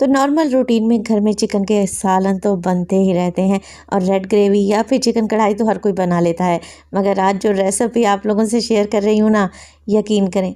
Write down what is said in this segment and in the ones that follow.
तो normal routine में घर में चिकन के सालन तो बनते ही रहते हैं और रेड ग्रेवी या फिर चिकन कढ़ाई तो हर कोई बना लेता है। मगर आज जो रेसिपी आप लोगों से शेयर कर रही हूँ ना, यकीन करें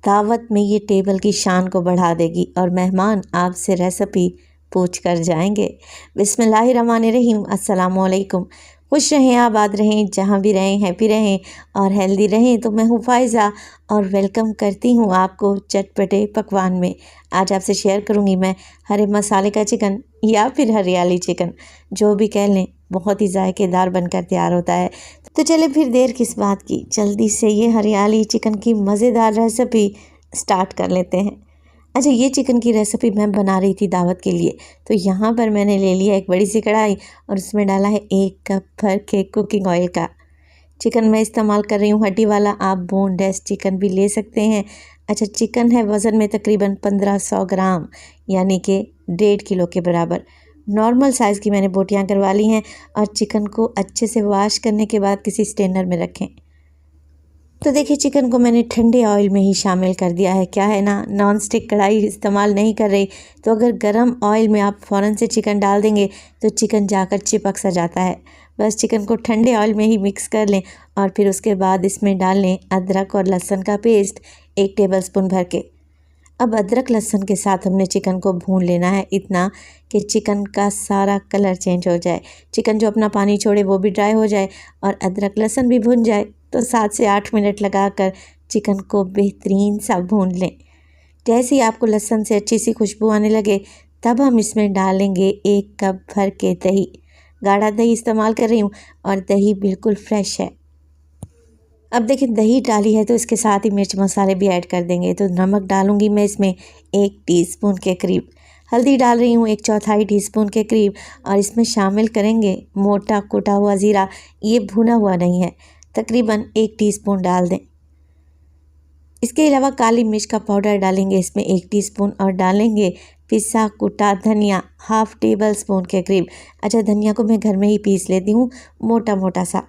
दावत में ये टेबल की शान को बढ़ा देगी और मेहमान आपसे रेसिपी पूछ कर जाएंगे। बिस्मिल्लाहिर्रहमानिर्रहीम, अस्सलामु अलैकुम। खुश रहें, आबाद रहें, जहाँ भी रहें हैप्पी रहें और हेल्दी रहें। तो मैं हूँ फ़ायज़ा और वेलकम करती हूँ आपको चटपटे पकवान में। आज आपसे शेयर करूँगी मैं हरे मसाले का चिकन या फिर हरियाली चिकन, जो भी कह लें, बहुत ही जायकेदार बनकर तैयार होता है। तो चले फिर देर किस बात की, जल्दी से ये हरियाली चिकन की मज़ेदार रेसिपी स्टार्ट कर लेते हैं। अच्छा, ये चिकन की रेसिपी मैं बना रही थी दावत के लिए। तो यहाँ पर मैंने ले लिया एक बड़ी सी कढ़ाई और उसमें डाला है 1 कप भर के कुकिंग ऑयल का। चिकन मैं इस्तेमाल कर रही हूँ हड्डी वाला, आप बोनलेस चिकन भी ले सकते हैं। अच्छा, चिकन है वज़न में तकरीबन 1500 ग्राम, यानी कि 1.5 किलो के बराबर। नॉर्मल साइज़ की मैंने बोटियाँ करवा ली हैं और चिकन को अच्छे से वॉश करने के बाद किसी स्ट्रेनर में रखें। तो देखिए, चिकन को मैंने ठंडे ऑयल में ही शामिल कर दिया है। क्या है ना, नॉन स्टिक कढ़ाई इस्तेमाल नहीं कर रही, तो अगर गरम ऑयल में आप फ़ौरन से चिकन डाल देंगे तो चिकन जाकर चिपक सा जाता है। बस चिकन को ठंडे ऑयल में ही मिक्स कर लें और फिर उसके बाद इसमें डाल लें अदरक और लहसुन का पेस्ट 1 टेबलस्पून भर के। अब अदरक लहसुन के साथ हमने चिकन को भून लेना है, इतना कि चिकन का सारा कलर चेंज हो जाए। चिकन जो अपना पानी छोड़े वो भी ड्राई हो जाए और अदरक लहसुन भी भून जाए। तो 7 से 8 मिनट लगाकर चिकन को बेहतरीन सा भून लें। जैसे ही आपको लहसुन से अच्छी सी खुशबू आने लगे, तब हम इसमें डालेंगे 1 कप भर के दही। गाढ़ा दही इस्तेमाल कर रही हूँ और दही बिल्कुल फ्रेश है। अब देखिए, दही डाली है तो इसके साथ ही मिर्च मसाले भी ऐड कर देंगे। तो नमक डालूंगी मैं इसमें 1 टीस्पून के करीब, हल्दी डाल रही हूँ 1/4 टीस्पून के करीब और इसमें शामिल करेंगे मोटा कुटा हुआ ज़ीरा। ये भुना हुआ नहीं है, तकरीबन 1 टीस्पून डाल दें। इसके अलावा काली मिर्च का पाउडर डालेंगे इसमें 1 टीस्पून और डालेंगे पिसा कुटा धनिया 1/2 टेबलस्पून के करीब। अच्छा, धनिया को मैं घर में ही पीस लेती हूँ मोटा मोटा सा।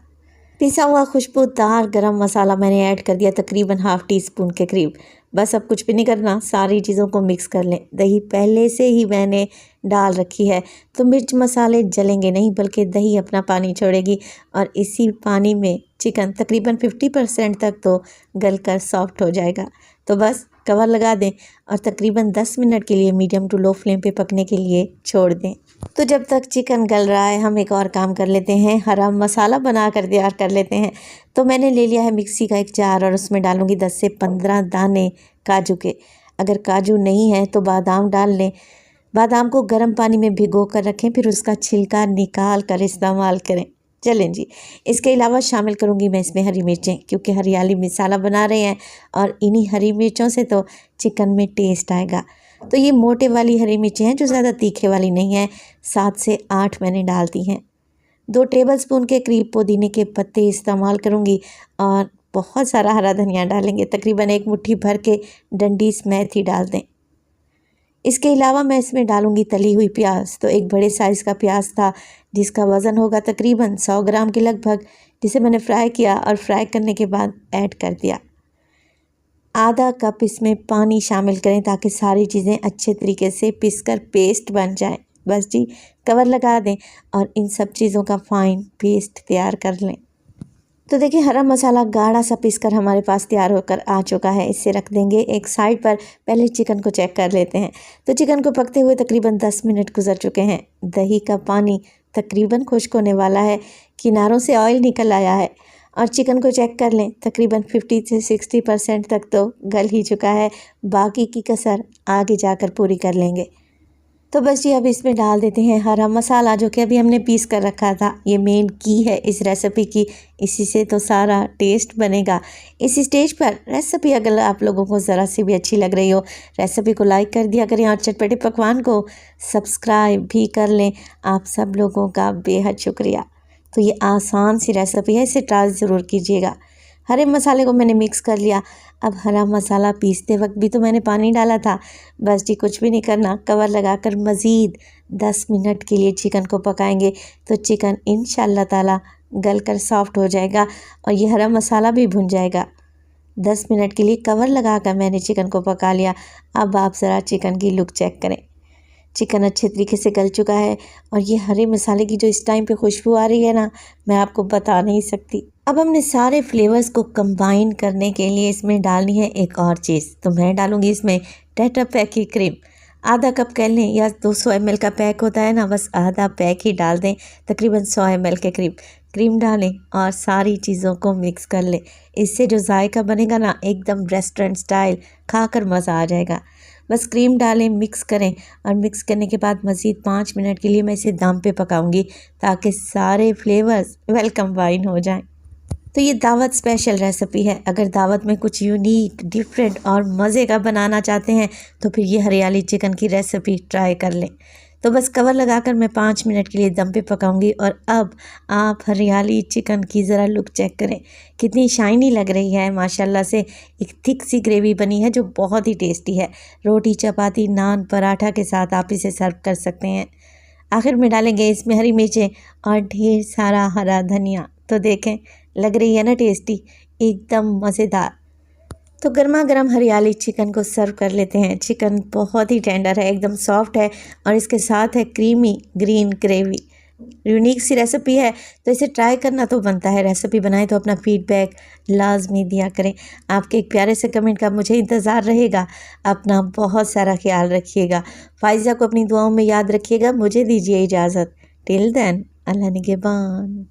पिसा हुआ खुशबूदार गरम मसाला मैंने ऐड कर दिया तकरीबन 1/2 टीस्पून के करीब। बस अब कुछ भी नहीं करना, सारी चीज़ों को मिक्स कर लें। दही पहले से ही मैंने डाल रखी है, तो मिर्च मसाले जलेंगे नहीं, बल्कि दही अपना पानी छोड़ेगी और इसी पानी में चिकन तकरीबन 50% तक तो गलकर सॉफ्ट हो जाएगा। तो बस कवर लगा दें और तकरीबन 10 मिनट के लिए मीडियम टू लो फ्लेम पे पकने के लिए छोड़ दें। तो जब तक चिकन गल रहा है, हम एक और काम कर लेते हैं, हरा मसाला बना कर तैयार कर लेते हैं। तो मैंने ले लिया है मिक्सी का एक जार और उसमें डालूंगी 10 से 15 दाने काजू के। अगर काजू नहीं है तो बादाम डाल लें। बादाम को गर्म पानी में भिगो कर रखें, फिर उसका छिलका निकाल कर इस्तेमाल करें। चलें जी, इसके अलावा शामिल करूंगी मैं इसमें हरी मिर्चें, क्योंकि हरियाली मसाला बना रहे हैं और इन्हीं हरी मिर्चों से तो चिकन में टेस्ट आएगा। तो ये मोटे वाली हरी मिर्चें हैं, जो ज़्यादा तीखे वाली नहीं है। 7 से 8 मैंने डालती हैं। 2 टेबलस्पून के करीब पुदीने के पत्ते इस्तेमाल करूंगी और बहुत सारा हरा धनिया डालेंगे, तकरीबन 1 मुट्ठी भर के डंडीस मेथी डाल दें। इसके अलावा मैं इसमें डालूंगी तली हुई प्याज। तो एक बड़े साइज़ का प्याज था, जिसका वज़न होगा तकरीबन 100 ग्राम के लगभग, जिसे मैंने फ्राई किया और फ्राई करने के बाद ऐड कर दिया। आधा कप इसमें पानी शामिल करें ताकि सारी चीज़ें अच्छे तरीके से पिसकर पेस्ट बन जाए। बस जी, कवर लगा दें और इन सब चीज़ों का फाइन पेस्ट तैयार कर लें। तो देखिए, हरा मसाला गाढ़ा सा पीसकर हमारे पास तैयार होकर आ चुका है। इसे रख देंगे एक साइड पर। पहले चिकन को चेक कर लेते हैं। तो चिकन को पकते हुए तकरीबन 10 मिनट गुजर चुके हैं। दही का पानी तकरीबन खुश्क होने वाला है, किनारों से ऑयल निकल आया है और चिकन को चेक कर लें, तकरीबन 50 से 60% तक तो गल ही चुका है। बाकी की कसर आगे जाकर पूरी कर लेंगे। तो बस जी, अब इसमें डाल देते हैं हरा मसाला, जो कि अभी हमने पीस कर रखा था। ये मेन की है इस रेसिपी की, इसी से तो सारा टेस्ट बनेगा। इस स्टेज पर रेसिपी अगर आप लोगों को ज़रा सी भी अच्छी लग रही हो, रेसिपी को लाइक कर दिया करें और चटपटे पकवान को सब्सक्राइब भी कर लें। आप सब लोगों का बेहद शुक्रिया। तो ये आसान सी रेसिपी है, इसे ट्राई ज़रूर कीजिएगा। हरे मसाले को मैंने मिक्स कर लिया। अब हरा मसाला पीसते वक्त भी तो मैंने पानी डाला था। बस जी, कुछ भी नहीं करना, कवर लगाकर मज़ीद 10 मिनट के लिए चिकन को पकाएंगे। तो चिकन इंशाअल्लाह ताला गल कर सॉफ्ट हो जाएगा और ये हरा मसाला भी भुन जाएगा। 10 मिनट के लिए कवर लगाकर मैंने चिकन को पका लिया। अब आप ज़रा चिकन की लुक चेक करें। चिकन अच्छे तरीके से गल चुका है और ये हरे मसाले की जो इस टाइम पे खुशबू आ रही है ना, मैं आपको बता नहीं सकती। अब हमने सारे फ्लेवर्स को कंबाइन करने के लिए इसमें डालनी है एक और चीज़। तो मैं डालूँगी इसमें टेट्रा पैक की क्रीम। आधा कप कह लें या 200 ml का पैक होता है ना, बस आधा पैक ही डाल दें। तकरीबन 100 ml के करीब क्रीम डालें और सारी चीज़ों को मिक्स कर लें। इससे जो जायका बनेगा ना, एकदम रेस्टोरेंट स्टाइल, खाकर मज़ा आ जाएगा। बस क्रीम डालें, मिक्स करें और मिक्स करने के बाद मज़ीद 5 मिनट के लिए मैं इसे दम पे पकाऊंगी ताकि सारे फ्लेवर्स वेल कंबाइन हो जाएं। तो ये दावत स्पेशल रेसिपी है। अगर दावत में कुछ यूनिक, डिफरेंट और मज़े का बनाना चाहते हैं तो फिर ये हरियाली चिकन की रेसिपी ट्राई कर लें। तो बस कवर लगाकर मैं 5 मिनट के लिए दम पे पकाऊंगी। और अब आप हरियाली चिकन की ज़रा लुक चेक करें, कितनी शाइनी लग रही है माशाल्लाह से। एक थिक सी ग्रेवी बनी है जो बहुत ही टेस्टी है। रोटी, चपाती, नान, पराठा के साथ आप इसे सर्व कर सकते हैं। आखिर में डालेंगे इसमें हरी मिर्चें और ढेर सारा हरा धनिया। तो देखें, लग रही है ना टेस्टी, एकदम मज़ेदार। तो गर्मा गर्म हरियाली चिकन को सर्व कर लेते हैं। चिकन बहुत ही टेंडर है, एकदम सॉफ्ट है और इसके साथ है क्रीमी ग्रीन ग्रेवी। यूनिक सी रेसिपी है, तो इसे ट्राई करना तो बनता है। रेसिपी बनाए तो अपना फीडबैक लाजमी दिया करें। आपके एक प्यारे से कमेंट का मुझे इंतज़ार रहेगा। अपना बहुत सारा ख्याल रखिएगा। फाइज़ा को अपनी दुआओं में याद रखिएगा। मुझे दीजिए इजाज़त। टिल देन, अल्लाह निगहबान।